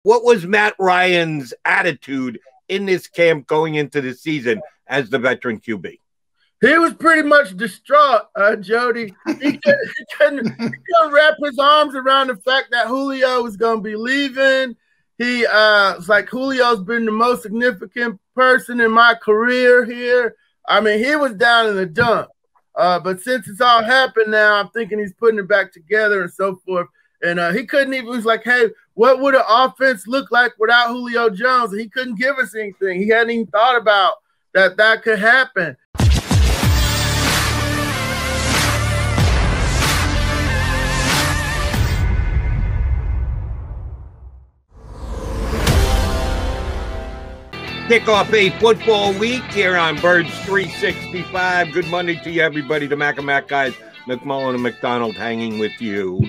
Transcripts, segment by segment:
What was Matt Ryan's attitude in this camp going into the season as the veteran QB? He was pretty much distraught, Jody. He couldn't wrap his arms around the fact that Julio was going to be leaving. He was like, Julio's been the most significant person in my career here. I mean, he was down in the dump. But since it's all happened now, I'm thinking he's putting it back together and so forth. And he couldn't even, he was like, hey, what would an offense look like without Julio Jones? And he couldn't give us anything. He hadn't even thought about that could happen. Kick off a football week here on Birds 365. Good Monday to you, everybody. The Mac and Mac guys, McMullen and McDonald hanging with you.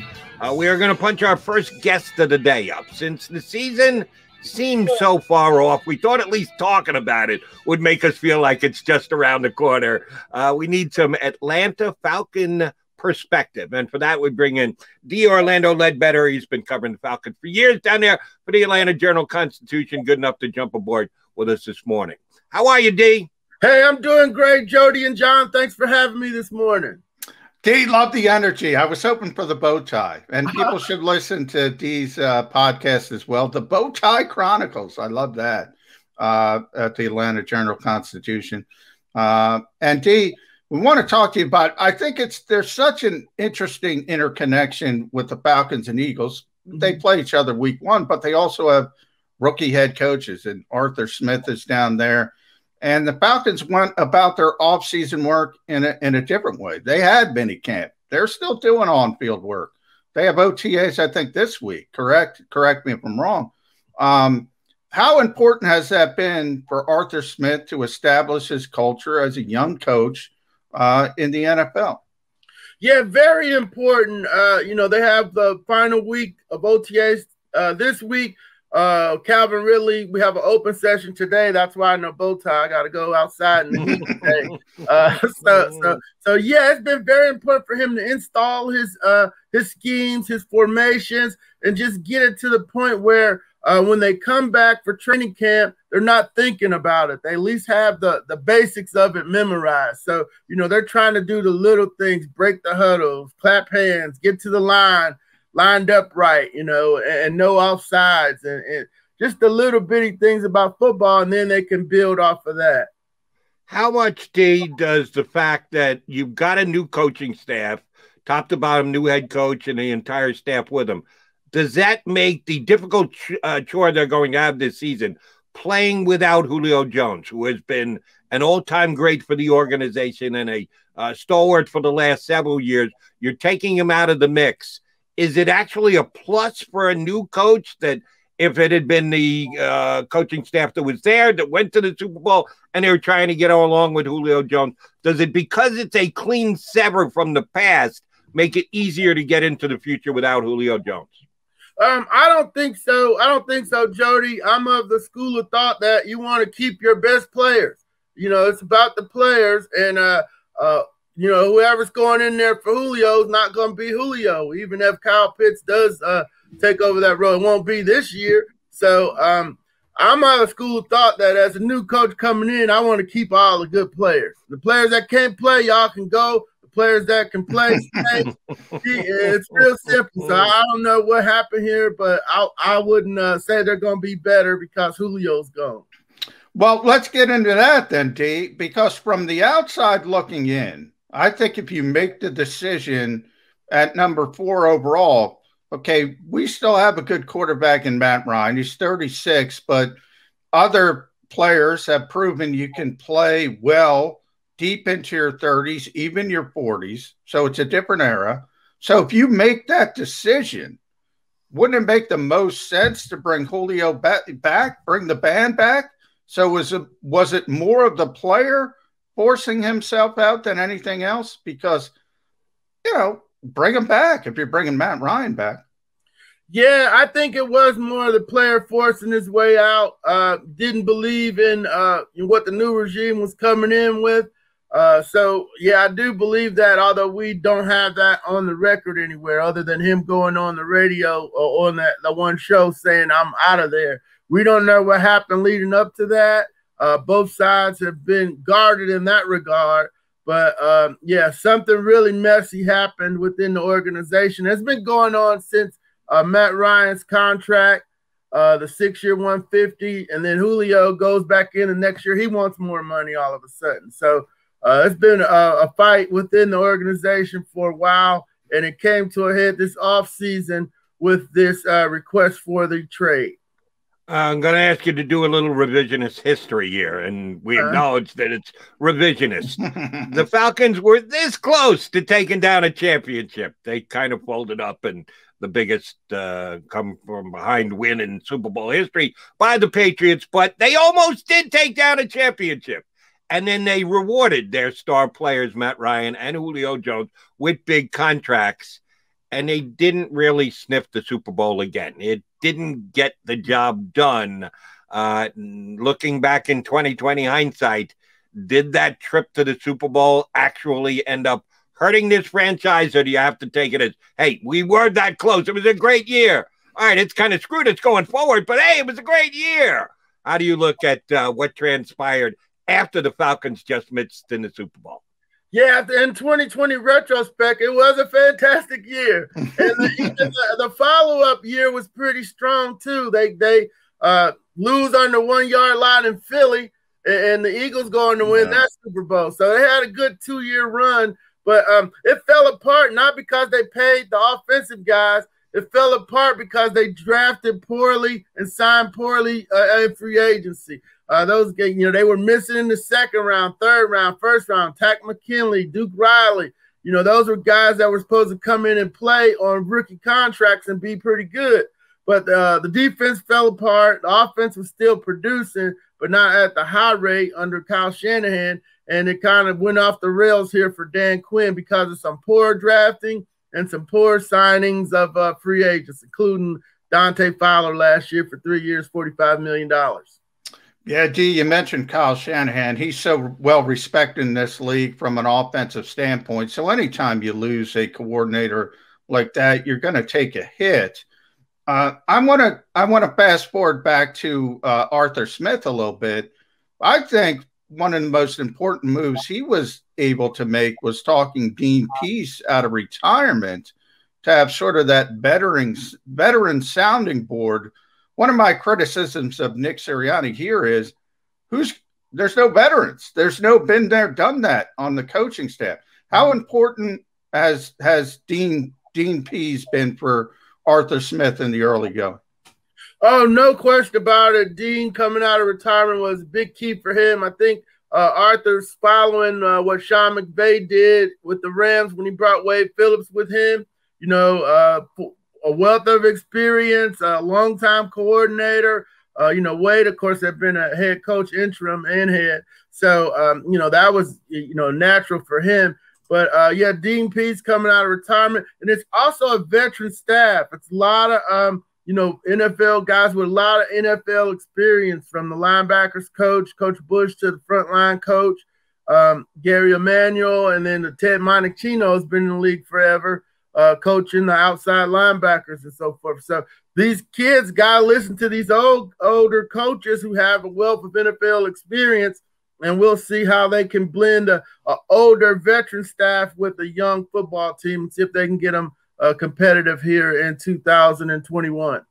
We are going to punch our first guest of the day up. Since the season seems so far off, we thought at least talking about it would make us feel like it's just around the corner. We need some Atlanta Falcon perspective. And for that, we bring in Orlando Ledbetter. He's been covering the Falcons for years down there for the Atlanta Journal-Constitution. Good enough to jump aboard with us this morning. How are you, D? Hey, I'm doing great, Jody and John. Thanks for having me this morning. D, love the energy. I was hoping for the bow tie, and people should listen to D's podcast as well. The Bow Tie Chronicles. I love that at the Atlanta Journal-Constitution. And D, we want to talk to you about, I think there's such an interesting interconnection with the Falcons and Eagles. They play each other week one, but they also have rookie head coaches, and Arthur Smith is down there. And the Falcons went about their offseason work in a different way. They had mini camp. They're still doing on-field work. They have OTAs, I think, this week. Correct me if I'm wrong. How important has that been for Arthur Smith to establish his culture as a young coach in the NFL? Yeah, very important. They have the final week of OTAs this week. Calvin Ridley, we have an open session today. That's why I know bow tie. I got to go outside in the heat today. So yeah, it's been very important for him to install his schemes, his formations, and just get it to the point where when they come back for training camp, they're not thinking about it. They at least have the basics of it memorized. So, they're trying to do the little things, break the huddles, clap hands, get to the line, lined up right, and no offsides and just the little bitty things about football, and then they can build off of that. How much, D, does the fact that you've got a new coaching staff, top to bottom, new head coach and the entire staff with them, does that make the difficult chore they're going to have this season playing without Julio Jones, who has been an all-time great for the organization and a stalwart for the last several years? You're taking him out of the mix. Is it actually a plus for a new coach that if it had been the coaching staff that was there that went to the Super Bowl and they were trying to get along with Julio Jones, does it, because it's a clean sever from the past, make it easier to get into the future without Julio Jones? I don't think so, Jody. I'm of the school of thought that you want to keep your best players. It's about the players, and whoever's going in there for Julio is not going to be Julio. Even if Kyle Pitts does take over that role, it won't be this year. So I'm out of school of thought that as a new coach coming in, I want to keep all the good players. The players that can't play, y'all can go. The players that can play, stay. It's real simple. So I don't know what happened here, but I wouldn't say they're going to be better because Julio's gone. Well, let's get into that then, D, because from the outside looking in, I think if you make the decision at number 4 overall, okay, we still have a good quarterback in Matt Ryan. He's 36, but other players have proven you can play well deep into your 30s, even your 40s. So it's a different era. So if you make that decision, wouldn't it make the most sense to bring Julio back, bring the band back? So was it more of the player forcing himself out than anything else? Because, bring him back if you're bringing Matt Ryan back. Yeah, I think it was more of the player forcing his way out. Didn't believe in what the new regime was coming in with. So, yeah, I do believe that, although we don't have that on the record anywhere other than him going on the radio or on the one show saying, I'm out of there. We don't know what happened leading up to that. Both sides have been guarded in that regard. But, yeah, something really messy happened within the organization. It's been going on since Matt Ryan's contract, the 6-year 150, and then Julio goes back in the next year. He wants more money all of a sudden. So, it's been a fight within the organization for a while, and it came to a head this offseason with this request for the trade. I'm going to ask you to do a little revisionist history here, and we acknowledge that it's revisionist. The Falcons were this close to taking down a championship. They kind of folded up, and the biggest come from behind win in Super Bowl history by the Patriots, but they almost did take down a championship. And then they rewarded their star players, Matt Ryan and Julio Jones, with big contracts. And they didn't really sniff the Super Bowl again. It didn't get the job done. Looking back in 2020 hindsight, did that trip to the Super Bowl actually end up hurting this franchise? Or do you have to take it as, hey, we were that close. It was a great year. All right, it's kind of screwed us going forward, but hey, it was a great year. How do you look at what transpired after the Falcons just missed in the Super Bowl? Yeah, in 2020 retrospect, it was a fantastic year. And the follow-up year was pretty strong, too. They lose on the 1 yard line in Philly, and the Eagles go on to win that Super Bowl. So they had a good 2-year run, but it fell apart not because they paid the offensive guys. It fell apart because they drafted poorly and signed poorly in free agency. Those guys, they were missing in the second round, third round, first round. Tack McKinley, Duke Riley. Those were guys that were supposed to come in and play on rookie contracts and be pretty good. But the defense fell apart. The offense was still producing, but not at the high rate under Kyle Shanahan. And it kind of went off the rails here for Dan Quinn because of some poor drafting and some poor signings of free agents, including Dante Fowler last year for 3 years, $45 million. Yeah, G, you mentioned Kyle Shanahan. He's so well respected in this league from an offensive standpoint. So anytime you lose a coordinator like that, you're going to take a hit. I want to fast forward back to Arthur Smith a little bit. I think one of the most important moves he was able to make was talking Dean Pease out of retirement to have sort of that veteran sounding board. One of my criticisms of Nick Sirianni here is there's no veterans. There's no been there, done that on the coaching staff. How important has Dean Pease been for Arthur Smith in the early going? Oh, no question about it. Dean coming out of retirement was a big key for him. I think Arthur's following what Sean McVay did with the Rams when he brought Wade Phillips with him. A wealth of experience, a longtime coordinator. Wade, of course, had been a head coach interim and head. So, that was, natural for him. But, Dean Pease coming out of retirement. And it's also a veteran staff. It's a lot of, NFL guys with a lot of NFL experience, from the linebackers coach, Coach Bush, to the frontline coach, Gary Emanuel, and then the Ted Monachino has been in the league forever. Coaching the outside linebackers and so forth. So these kids got to listen to these older coaches who have a wealth of NFL experience, and we'll see how they can blend a older veteran staff with a young football team and see if they can get them competitive here in 2021.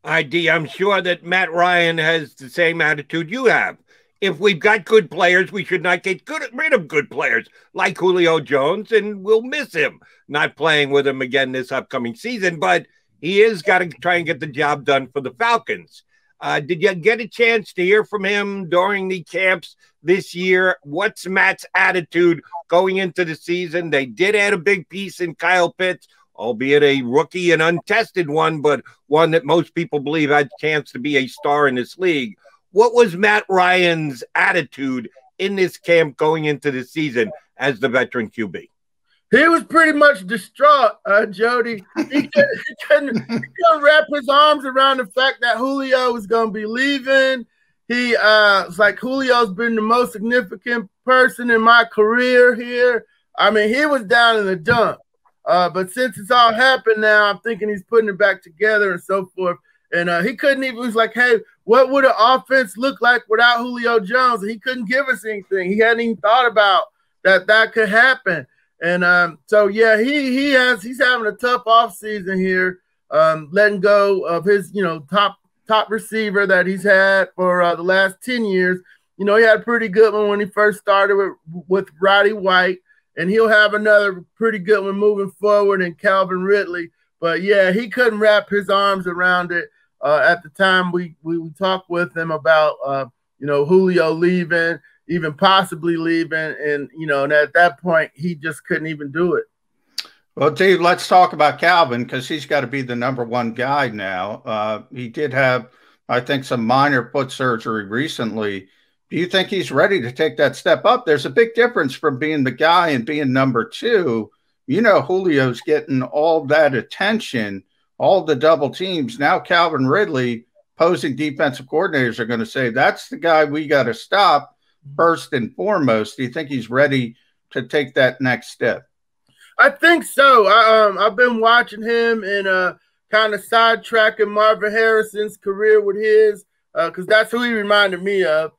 I'm sure that Matt Ryan has the same attitude you have. If we've got good players, we should not get rid of good players like Julio Jones, and we'll miss him not playing with him again this upcoming season. But he is got to try and get the job done for the Falcons. Did you get a chance to hear from him during the camps this year? What's Matt's attitude going into the season? They did add a big piece in Kyle Pitts, albeit a rookie and untested one, but one that most people believe has a chance to be a star in this league. What was Matt Ryan's attitude in this camp going into the season as the veteran QB? He was pretty much distraught, Jody. He couldn't wrap his arms around the fact that Julio was going to be leaving. it's like Julio's been the most significant person in my career here. I mean, he was down in the dump. But since it's all happened now, I'm thinking he's putting it back together and so forth. And he couldn't even, he was like, hey, what would an offense look like without Julio Jones? And he couldn't give us anything. He hadn't even thought about that could happen. And so, yeah, he's having a tough offseason here, letting go of his, top receiver that he's had for the last 10 years. He had a pretty good one when he first started with Roddy White, and he'll have another pretty good one moving forward in Calvin Ridley. But, yeah, he couldn't wrap his arms around it at the time we talked with him about, Julio leaving, even possibly leaving. And, and at that point, he just couldn't even do it. Well, Dave, let's talk about Calvin because he's got to be the number one guy now. He did have, I think, some minor foot surgery recently. Do you think he's ready to take that step up? There's a big difference from being the guy and being number two. Julio's getting all that attention, all the double teams. Now Calvin Ridley, opposing defensive coordinators are going to say, that's the guy we got to stop first and foremost. Do you think he's ready to take that next step? I think so. I've been watching him and kind of sidetracking Marvin Harrison's career with his because that's who he reminded me of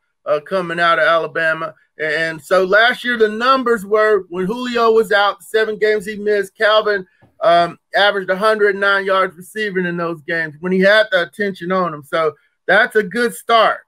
coming out of Alabama. And so last year the numbers were when Julio was out, the 7 games he missed, Calvin averaged 109 yards receiving in those games when he had the attention on him. So that's a good start.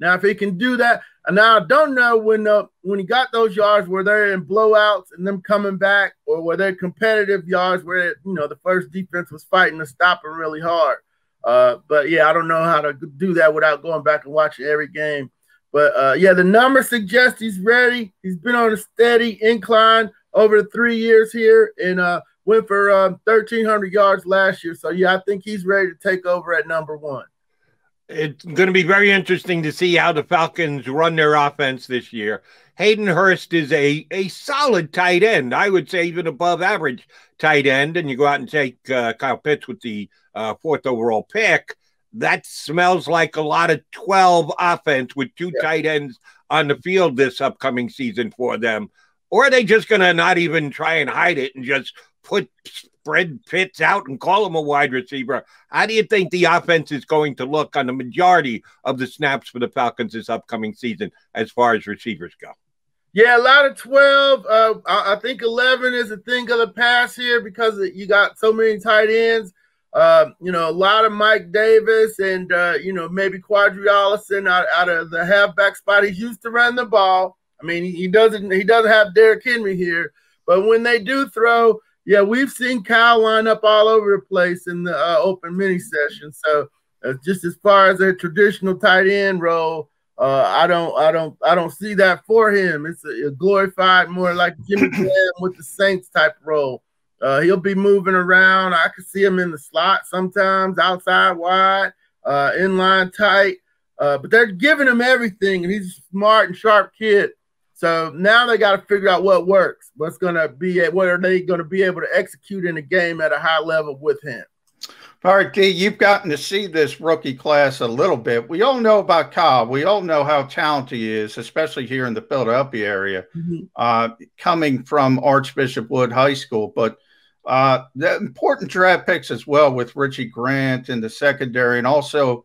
Now, if he can do that, and now I don't know when he got those yards, were they in blowouts and them coming back, or were they competitive yards where the first defense was fighting to stop him really hard? But yeah, I don't know how to do that without going back and watching every game. But yeah, the numbers suggest he's ready. He's been on a steady incline over the 3 years here, and went for 1,300 yards last year. So yeah, I think he's ready to take over at number one. It's going to be very interesting to see how the Falcons run their offense this year. Hayden Hurst is a solid tight end. I would say even above average tight end. And you go out and take Kyle Pitts with the 4th overall pick. That smells like a lot of 12 offense with 2 tight ends on the field this upcoming season for them. Or are they just going to not even try and hide it and just spread Pitts out and call him a wide receiver? How do you think the offense is going to look on the majority of the snaps for the Falcons this upcoming season as far as receivers go? Yeah, a lot of 12. I think 11 is a thing of the past here because you got so many tight ends. A lot of Mike Davis and, maybe Quadri Allison out of the halfback spot. He's used to run the ball. I mean, he doesn't have Derrick Henry here. But when they do throw, yeah, we've seen Kyle line up all over the place in the open mini session. So just as far as a traditional tight end role, I don't see that for him. It's a glorified, more like Jimmy Graham with the Saints type role. He'll be moving around. I can see him in the slot sometimes, outside wide, inline tight. But they're giving him everything, and he's a smart and sharp kid. So now they got to figure out what works. What are they going to be able to execute in a game at a high level with him? All right, D, you've gotten to see this rookie class a little bit. We all know about Kyle. We all know how talented he is, especially here in the Philadelphia area, coming from Archbishop Wood High School. But the important draft picks as well with Richie Grant in the secondary, and also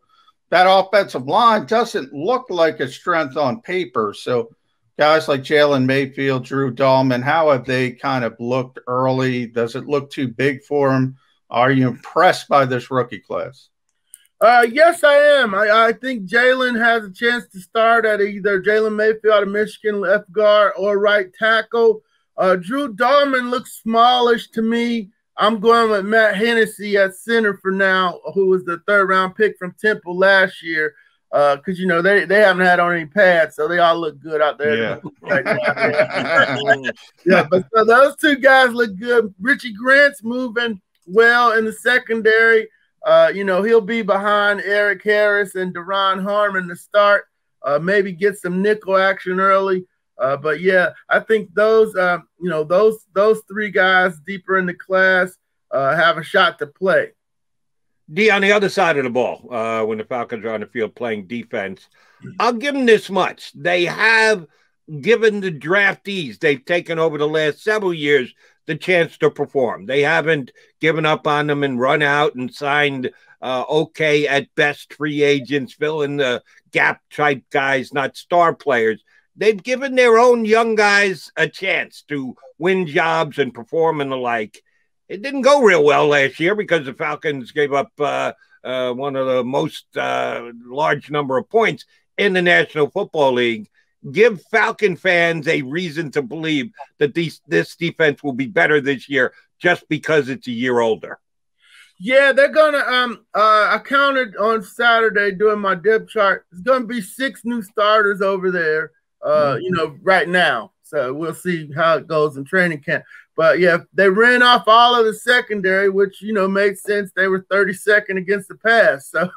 that offensive line doesn't look like a strength on paper. So guys like Jalen Mayfield, Drew Dahlman, how have they kind of looked early? Does it look too big for them? Are you impressed by this rookie class? Yes, I am. I think Jalen has a chance to start at either Jalen Mayfield out of Michigan, left guard, or right tackle. Drew Dahlman looks smallish to me. I'm going with Matt Hennessy at center for now, who was the 3rd-round pick from Temple last year. Because, they haven't had on any pads, so they all look good out there. Yeah. Yeah, but so those 2 guys look good. Richie Grant's moving well in the secondary. He'll be behind Eric Harris and Deron Harmon to start. Maybe get some nickel action early. But yeah, I think those 3 guys deeper in the class have a shot to play. D, on the other side of the ball, when the Falcons are on the field playing defense, I'll give them this much. They have given the draftees they've taken over the last several years the chance to perform. They haven't given up on them and run out and signed okay at best free agents, fill in the gap type guys, not star players. They've given their own young guys a chance to win jobs and perform and the like. It didn't go real well last year because the Falcons gave up one of the most large number of points in the National Football League. Give Falcon fans a reason to believe that this defense will be better this year just because it's a year older. Yeah, they're gonna. I counted on Saturday doing my depth chart. It's gonna be 6 new starters over there. Right now. So we'll see how it goes in training camp. But yeah, they ran off all of the secondary, which made sense. They were 32nd against the pass, so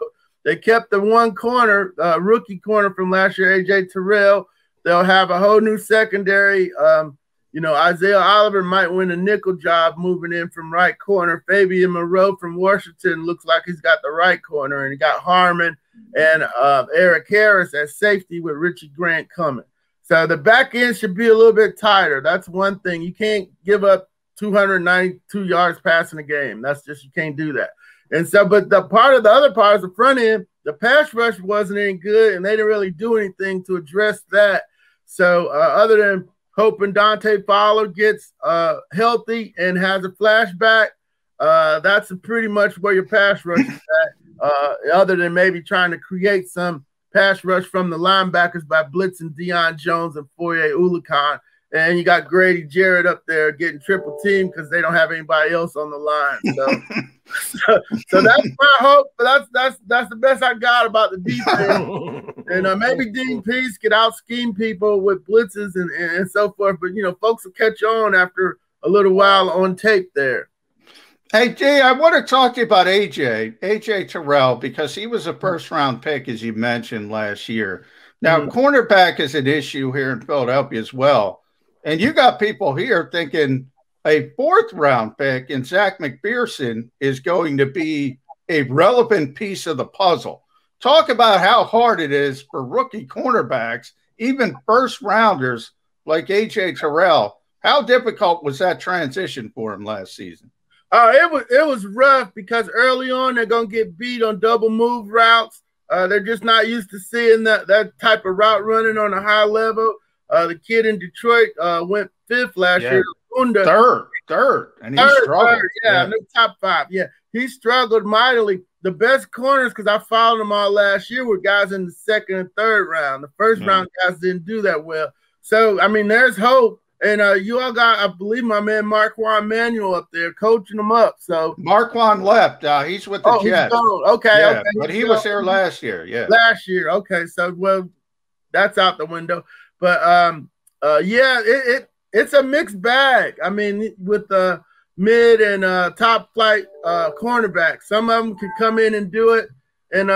they kept the one corner, rookie corner from last year, AJ Terrell. They'll have a whole new secondary. Isaiah Oliver might win a nickel job moving in from right corner. Fabian Moreau from Washington looks like he's got the right corner, and he got Harmon and Eric Harris at safety with Richie Grant coming. So the back end should be a little bit tighter. That's one thing. You can't give up 292 yards passing a game. You can't do that. And so, but the other part is the front end. The pass rush wasn't any good, and they didn't really do anything to address that. So other than hoping Dante Fowler gets healthy and has a flashback, that's pretty much where your pass rush is at, other than maybe trying to create some pass rush from the linebackers by blitzing Deion Jones and Foye Oluokun. And you got Grady Jarrett up there getting triple teamed because they don't have anybody else on the line. So that's my hope. But that's the best I got about the defense. And maybe Dean Pease could out scheme people with blitzes and so forth. But folks will catch on after a little while on tape there. Hey, Jay, I want to talk to you about AJ Terrell, because he was a first-round pick, as you mentioned, last year. Now, cornerback is an issue here in Philadelphia as well. And you got people here thinking a 4th-round pick in Zach McPherson is going to be a relevant piece of the puzzle. Talk about how hard it is for rookie cornerbacks, even first-rounders like AJ Terrell. How difficult was that transition for him last season? It was rough because early on they're gonna get beat on double move routes. They're just not used to seeing that type of route running on a high level. The kid in Detroit went 5th last year. Third, and he struggled. The top 5. Yeah, he struggled mightily. The best corners, because I followed them all last year, were guys in the 2nd and 3rd round. The 1st round guys didn't do that well. So I mean, there's hope. And you all got, I believe, my man Marquand Manuel up there coaching them up. So Marquand left. He's with the Jets. Okay. But he was there last year. Yeah. Last year. Okay. So, well, that's out the window. But, it's a mixed bag. I mean, with the mid and top flight cornerbacks, some of them can come in and do it. And,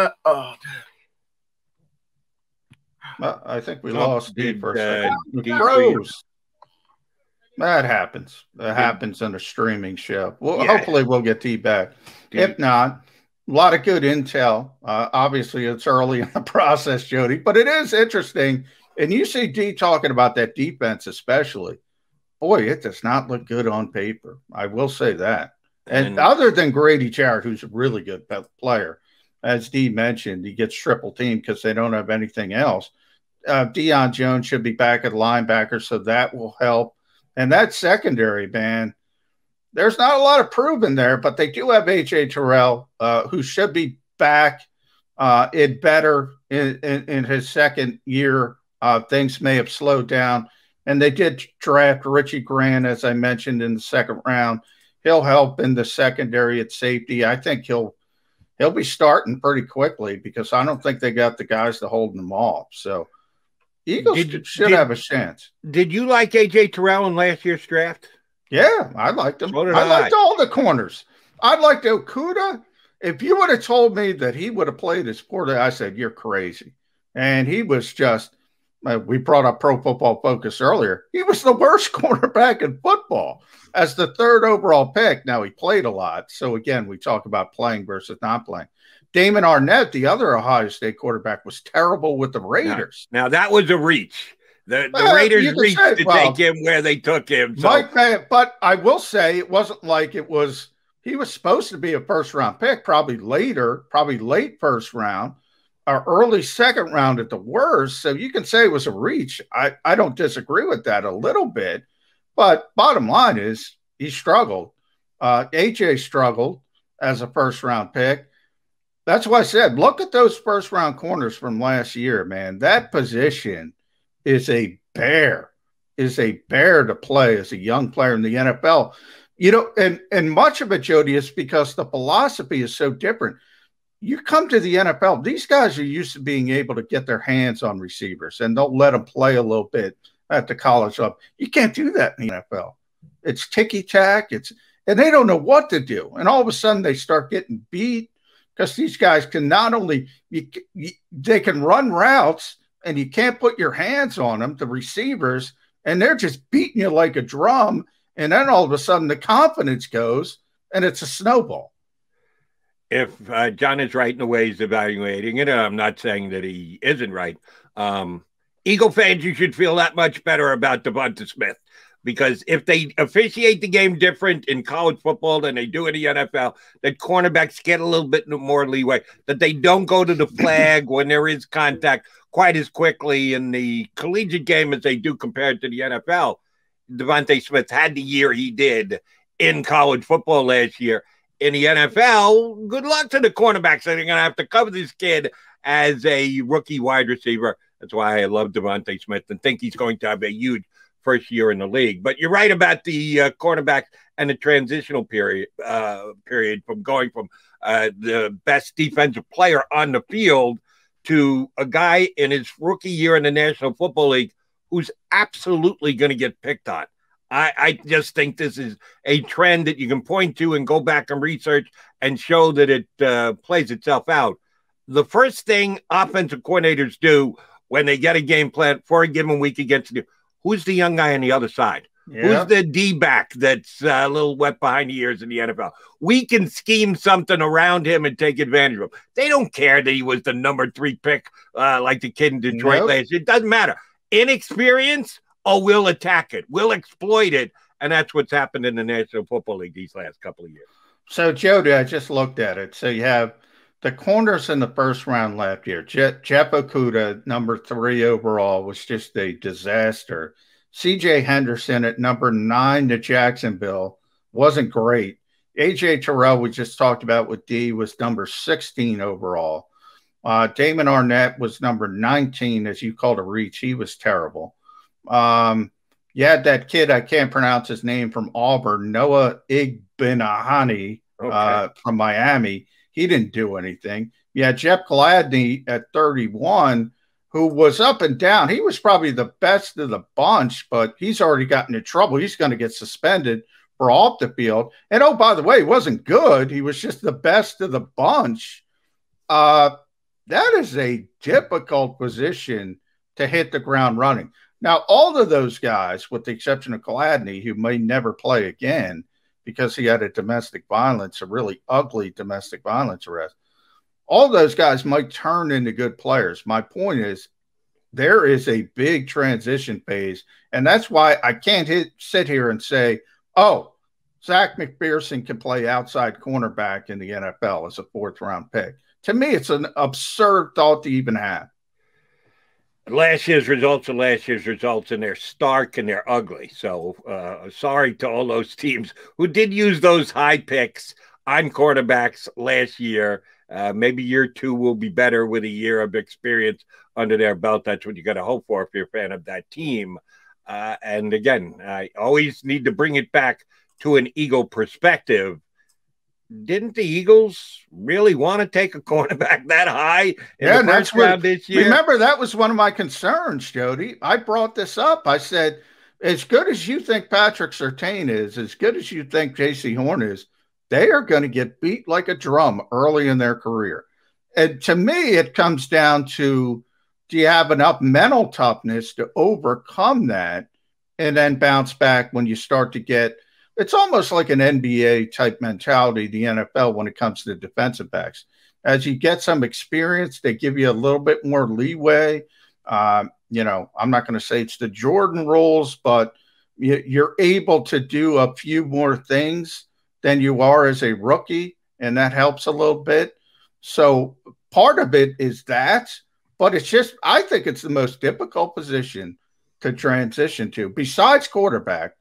I think we lost Steve for a second. He froze. That happens. That happens on a streaming show. Well, hopefully we'll get T back. If not, a lot of good intel. Obviously, it's early in the process, Jody, but it is interesting. And you see D talking about that defense especially. Boy, it does not look good on paper. I will say that. And other than Grady Jarrett, who's a really good player, as D mentioned, he gets triple teamed because they don't have anything else. Deion Jones should be back at linebacker, so that will help. And that secondary, man, there's not a lot of proven there, but they do have AJ Terrell, who should be back better in his second year. Things may have slowed down. And they did draft Richie Grant, as I mentioned, in the 2nd round. He'll help in the secondary at safety. I think he'll be starting pretty quickly because I don't think they got the guys to hold them off. So Eagles should have a chance. Did you like AJ Terrell in last year's draft? Yeah, I liked him. So I liked all the corners. I liked Okudah. If you would have told me that he would have played as quarterback, I said, you're crazy. And he was just we brought up Pro Football Focus earlier. He was the worst cornerback in football as the 3rd overall pick. Now, he played a lot. So, again, we talk about playing versus not playing. Damon Arnett, the other Ohio State quarterback, was terrible with the Raiders. Now that was a reach. The Raiders reached to take him where they took him. So. But I will say it wasn't like he was supposed to be a first-round pick, probably late first round. Or early second round at the worst. So you can say it was a reach. I don't disagree with that a little bit. But bottom line is he struggled. AJ struggled as a first-round pick. That's why I said, look at those first-round corners from last year, man. That position is a bear to play as a young player in the NFL. And much of it, Jody, is because the philosophy is so different. You come to the NFL, these guys are used to being able to get their hands on receivers, and they'll let them play a little bit at the college level. You can't do that in the NFL. It's ticky-tack. And they don't know what to do. And all of a sudden they start getting beat because these guys can not only they can run routes, and you can't put your hands on them, the receivers, and they're just beating you like a drum. And then all of a sudden the confidence goes, and it's a snowball. If John is right in the way he's evaluating it, and I'm not saying that he isn't right, Eagle fans, you should feel that much better about Devonta Smith, because if they officiate the game different in college football than they do in the NFL, that cornerbacks get a little bit more leeway, that they don't go to the flag when there is contact quite as quickly in the collegiate game as they do compared to the NFL. Devonta Smith had the year he did in college football last year. In the NFL, good luck to the cornerbacks. They're going to have to cover this kid as a rookie wide receiver. That's why I love Devonta Smith and think he's going to have a huge first year in the league. But you're right about the cornerbacks and the transitional period from going from the best defensive player on the field to a guy in his rookie year in the National Football League who's absolutely going to get picked on. I just think this is a trend that you can point to and go back and research and show that it plays itself out. The first thing offensive coordinators do when they get a game plan for a given week against you, who's the young guy on the other side? Yeah. Who's the D-back that's a little wet behind the ears in the NFL? We can scheme something around him and take advantage of him. They don't care that he was the number 3 pick like the kid in Detroit last year. It doesn't matter. Inexperience, we'll attack it. We'll exploit it. And that's what's happened in the National Football League these last couple of years. So, Jody, I just looked at it. So you have the corners in the first round last year. Jeff Okudah, number 3 overall, was just a disaster. C.J. Henderson at number 9 to Jacksonville wasn't great. A.J. Terrell, we just talked about with D, was number 16 overall. Damon Arnett was number 19, as you called a reach. He was terrible. You had that kid, I can't pronounce his name, from Auburn, Noah Igbenahani, from Miami. He didn't do anything. You had Jeff Gladney at 31, who was up and down. He was probably the best of the bunch, but he's already gotten in trouble. He's going to get suspended for off the field. And, oh, by the way, he wasn't good. He was just the best of the bunch. That is a difficult position to hit the ground running. Now, all of those guys, with the exception of Gladney, who may never play again because he had a really ugly domestic violence arrest, all those guys might turn into good players. My point is there is a big transition phase, and that's why I can't sit here and say, oh, Zach McPherson can play outside cornerback in the NFL as a 4th-round pick. To me, it's an absurd thought to even have. Last year's results are last year's results, and they're stark and they're ugly. So sorry to all those teams who did use those high picks on quarterbacks last year. Maybe year 2 will be better with a year of experience under their belt. That's what you got to hope for if you're a fan of that team. And again, I always need to bring it back to an Eagle perspective. Didn't the Eagles really want to take a cornerback that high in the first round this year? Remember, that was one of my concerns, Jody. I brought this up. I said, as good as you think Patrick Surtain is, as good as you think J.C. Horn is, they are going to get beat like a drum early in their career. And to me, it comes down to do you have enough mental toughness to overcome that and then bounce back when you start to get – it's almost like an NBA type mentality, the NFL, when it comes to defensive backs. As you get some experience, they give you a little bit more leeway. You know, I'm not going to say it's the Jordan rules, but you're able to do a few more things than you are as a rookie, and that helps a little bit. So part of it is that, but it's just, I think it's the most difficult position to transition to, besides quarterback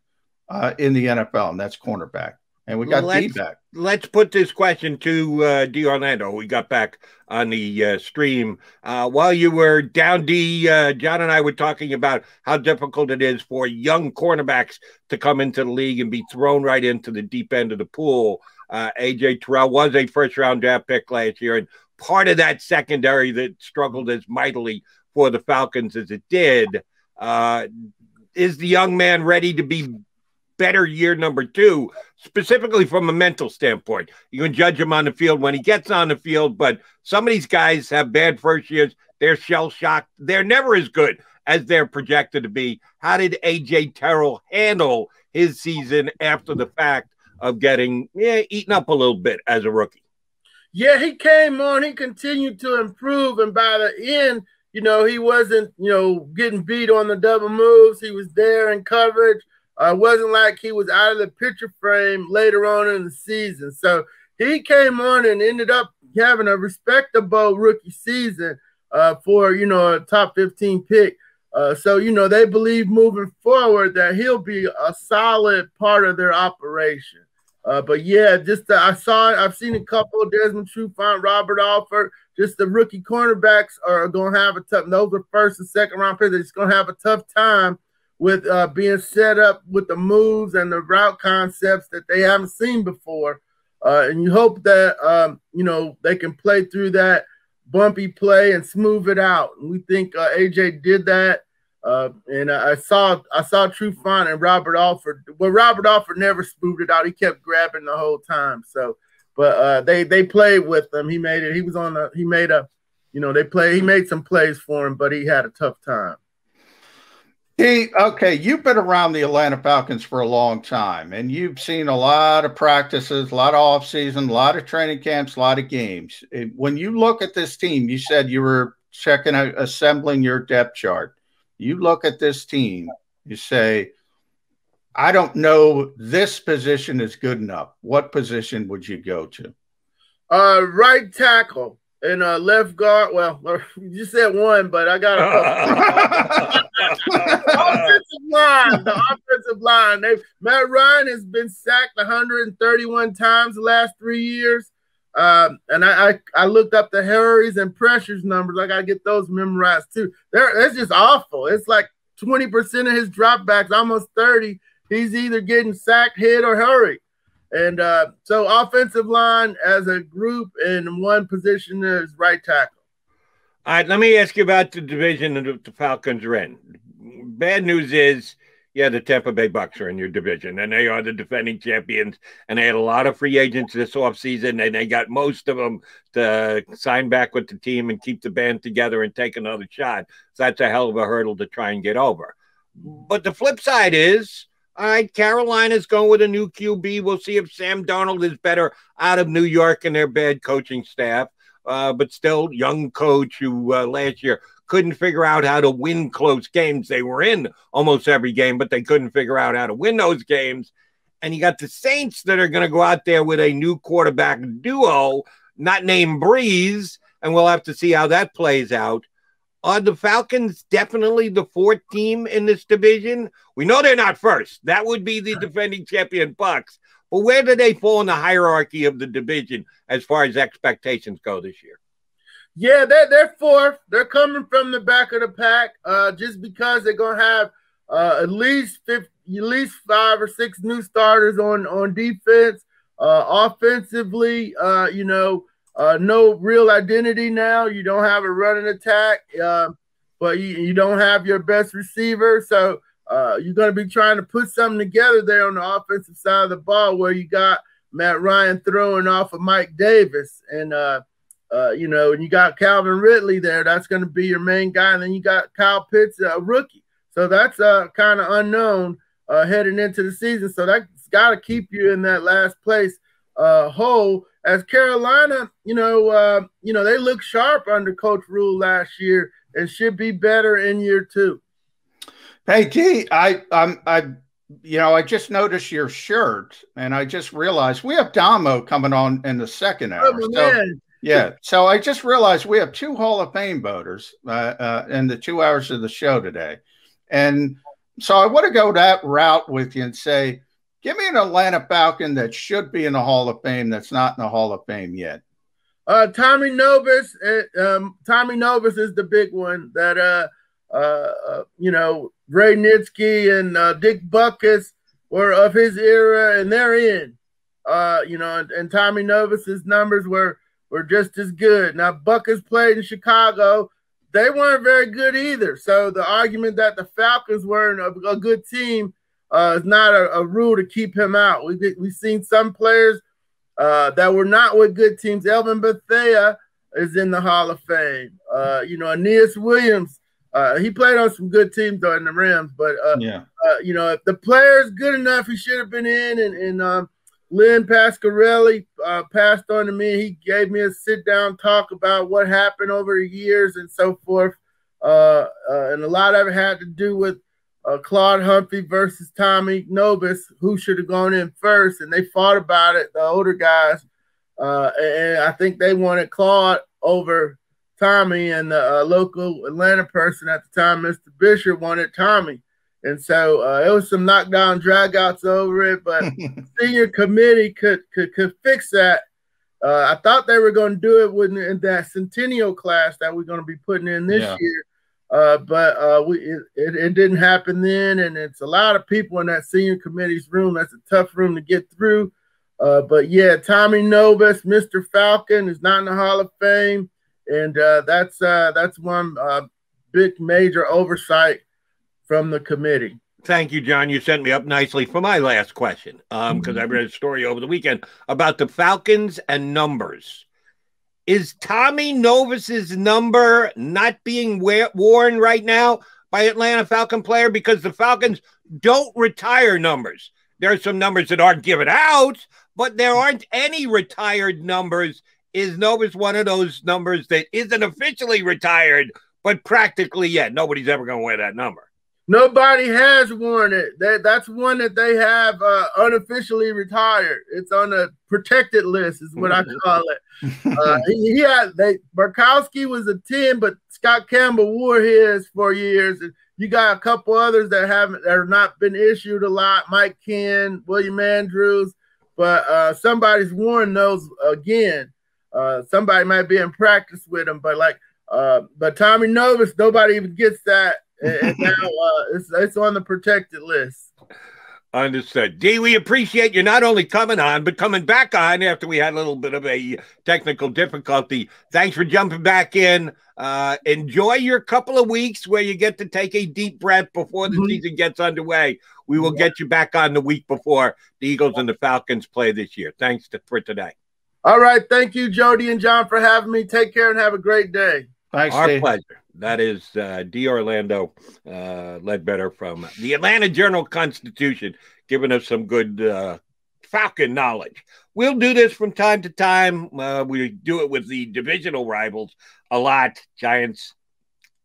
in the NFL, and that's cornerback. And we got D-back. Let's put this question to D. Orlando. We got back on the stream. While you were down, D, John and I were talking about how difficult it is for young cornerbacks to come into the league and be thrown right into the deep end of the pool. AJ Terrell was a first-round draft pick last year, and part of that secondary that struggled as mightily for the Falcons as it did. Is the young man ready to be better year number 2, specifically from a mental standpoint? You can judge him on the field when he gets on the field, but some of these guys have bad first years. They're shell-shocked. They're never as good as they're projected to be. How did AJ Terrell handle his season after the fact of getting eaten up a little bit as a rookie? Yeah, he came on. He continued to improve, and by the end, you know, he wasn't, you know, getting beat on the double moves. He was there in coverage. It wasn't like he was out of the picture frame later on in the season. So he came on and ended up having a respectable rookie season for, you know, a top 15 pick. So, you know, they believe moving forward that he'll be a solid part of their operation. But yeah, just I've seen a couple of Desmond Trufant, Robert Alford. Just the rookie cornerbacks are going to have a tough. Those are first and second round picks. They're just going to have a tough time with being set up with the moves and the route concepts that they haven't seen before. And you hope that you know, they can play through that bumpy play and smooth it out. And we think AJ did that. And I saw Trufant and Robert Alford. Well, Robert Alford never smoothed it out. He kept grabbing the whole time. So, but they played with him. He made it. He was on the. He made a. You know, he made some plays for him, but he had a tough time. Okay, you've been around the Atlanta Falcons for a long time, and you've seen a lot of practices, a lot of off-season, a lot of training camps, a lot of games. When you look at this team, you said you were checking out, assembling your depth chart. You look at this team, you say, I don't know this position is good enough. What position would you go to? Right tackle and left guard. Well, you said one, but I got a the offensive line. Matt Ryan has been sacked 131 times the last 3 years. And I looked up the hurries and pressures numbers. I got to get those memorized too. That's just awful. It's like 20% of his dropbacks, almost 30. He's either getting sacked, hit, or hurried. And so offensive line as a group in one position is right tackle. All right, let me ask you about the division that the Falcons are in. Bad news is, yeah, the Tampa Bay Bucs are in your division, and they are the defending champions, and they had a lot of free agents this offseason, and they got most of them to sign back with the team and keep the band together and take another shot. So that's a hell of a hurdle to try and get over. But the flip side is, all right, Carolina's going with a new QB. We'll see if Sam Darnold is better out of New York and their bad coaching staff, but still young coach who last year couldn't figure out how to win close games. They were in almost every game, but they couldn't figure out how to win those games. And you got the Saints that are going to go out there with a new quarterback duo, not named Breeze, and we'll have to see how that plays out. Are the Falcons definitely the fourth team in this division? We know they're not first. That would be the defending champion Bucs. But where do they fall in the hierarchy of the division as far as expectations go this year? Yeah, they're fourth. They're coming from the back of the pack just because they're going to have at least 5 or 6 new starters on defense. Offensively, no real identity now. You don't have a running attack, but you don't have your best receiver. So you're going to be trying to put something together there on the offensive side of the ball where you got Matt Ryan throwing off of Mike Davis. And You know, and you got Calvin Ridley there. That's going to be your main guy. And then you got Kyle Pitts, a rookie. So that's kind of unknown heading into the season. So that's got to keep you in that last place hole. As Carolina, you know, they look sharp under Coach Rule last year and should be better in year 2. Hey, G, I just noticed your shirt, and I just realized we have Damo coming on in the second hour. So I just realized we have 2 Hall of Fame voters in the 2 hours of the show today. And so I want to go that route with you and say, give me an Atlanta Falcon that should be in the Hall of Fame that's not in the Hall of Fame yet. Tommy Novus. Tommy Novus is the big one that, you know, Ray Nitsky and Dick Butkus were of his era, and they're in. You know, and Tommy Novus's numbers were just as good. Now, Butkus played in Chicago. They weren't very good either. So the argument that the Falcons weren't a good team is not a rule to keep him out. We've seen some players that were not with good teams. Elvin Bethea is in the Hall of Fame. You know, Aeneas Williams, he played on some good teams though in the Rams. But, you know, if the player's good enough, he should have been in. And Lynn Pasquarelli passed on to me. He gave me a sit-down talk about what happened over the years and so forth. And a lot of it had to do with Claude Humphrey versus Tommy Novus, who should have gone in first. And they fought about it, the older guys. And I think they wanted Claude over Tommy, and the local Atlanta person at the time, Mr. Bishop, wanted Tommy. And so it was some knockdown dragouts over it, but the senior committee could fix that. I thought they were going to do it in that Centennial class that we're going to be putting in this year. But it didn't happen then, and it's a lot of people in that senior committee's room. That's a tough room to get through. But yeah, Tommy Novus, Mr. Falcon, is not in the Hall of Fame, and that's one big major oversight from the committee. Thank you, John. You set me up nicely for my last question, because I read a story over the weekend about the Falcons and numbers. Is Tommy Novus's number not being worn right now by Atlanta Falcon player? Because the Falcons don't retire numbers. There are some numbers that aren't given out, but there aren't any retired numbers. Is Novus one of those numbers that isn't officially retired, but practically yet? Nobody's ever going to wear that number. Nobody has worn it. That's one that they have unofficially retired. It's on a protected list, is what I call it. Barkowski was a 10, but Scott Campbell wore his for years. And you got a couple others that have not been issued a lot. Mike Ken, William Andrews, but somebody's worn those again. Somebody might be in practice with them, but Tommy Novus, nobody even gets that. And now it's on the protected list. Understood. D, we appreciate you not only coming on, but coming back on after we had a little bit of a technical difficulty. Thanks for jumping back in. Enjoy your couple of weeks where you get to take a deep breath before the season gets underway. We will get you back on the week before the Eagles and the Falcons play this year. Thanks for today. All right. Thank you, Jody and John, for having me. Take care and have a great day. Thanks, Our Steve. pleasure. That is D. Orlando Ledbetter from the Atlanta Journal-Constitution, giving us some good Falcon knowledge. We'll do this from time to time. We do it with the divisional rivals a lot, Giants,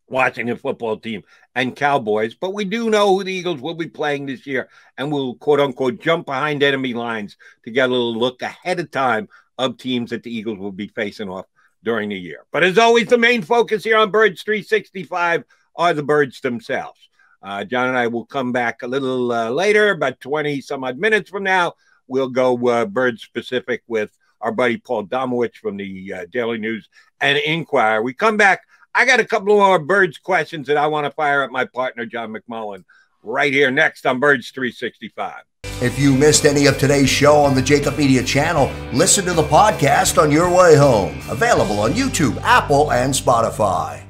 Washington football team, and Cowboys. But we do know who the Eagles will be playing this year, and we'll, quote-unquote, jump behind enemy lines to get a little look ahead of time of teams that the Eagles will be facing off during the year. But as always, the main focus here on Birds 365 are the birds themselves. John and I will come back a little later, about 20 some odd minutes from now. We'll go bird specific with our buddy Paul Domowitch from the Daily News and Inquirer. We come back. I got a couple more birds questions that I want to fire at my partner, John McMullen, right here next on Birds 365. If you missed any of today's show on the JAKIB Media channel, listen to the podcast on your way home. Available on YouTube, Apple, and Spotify.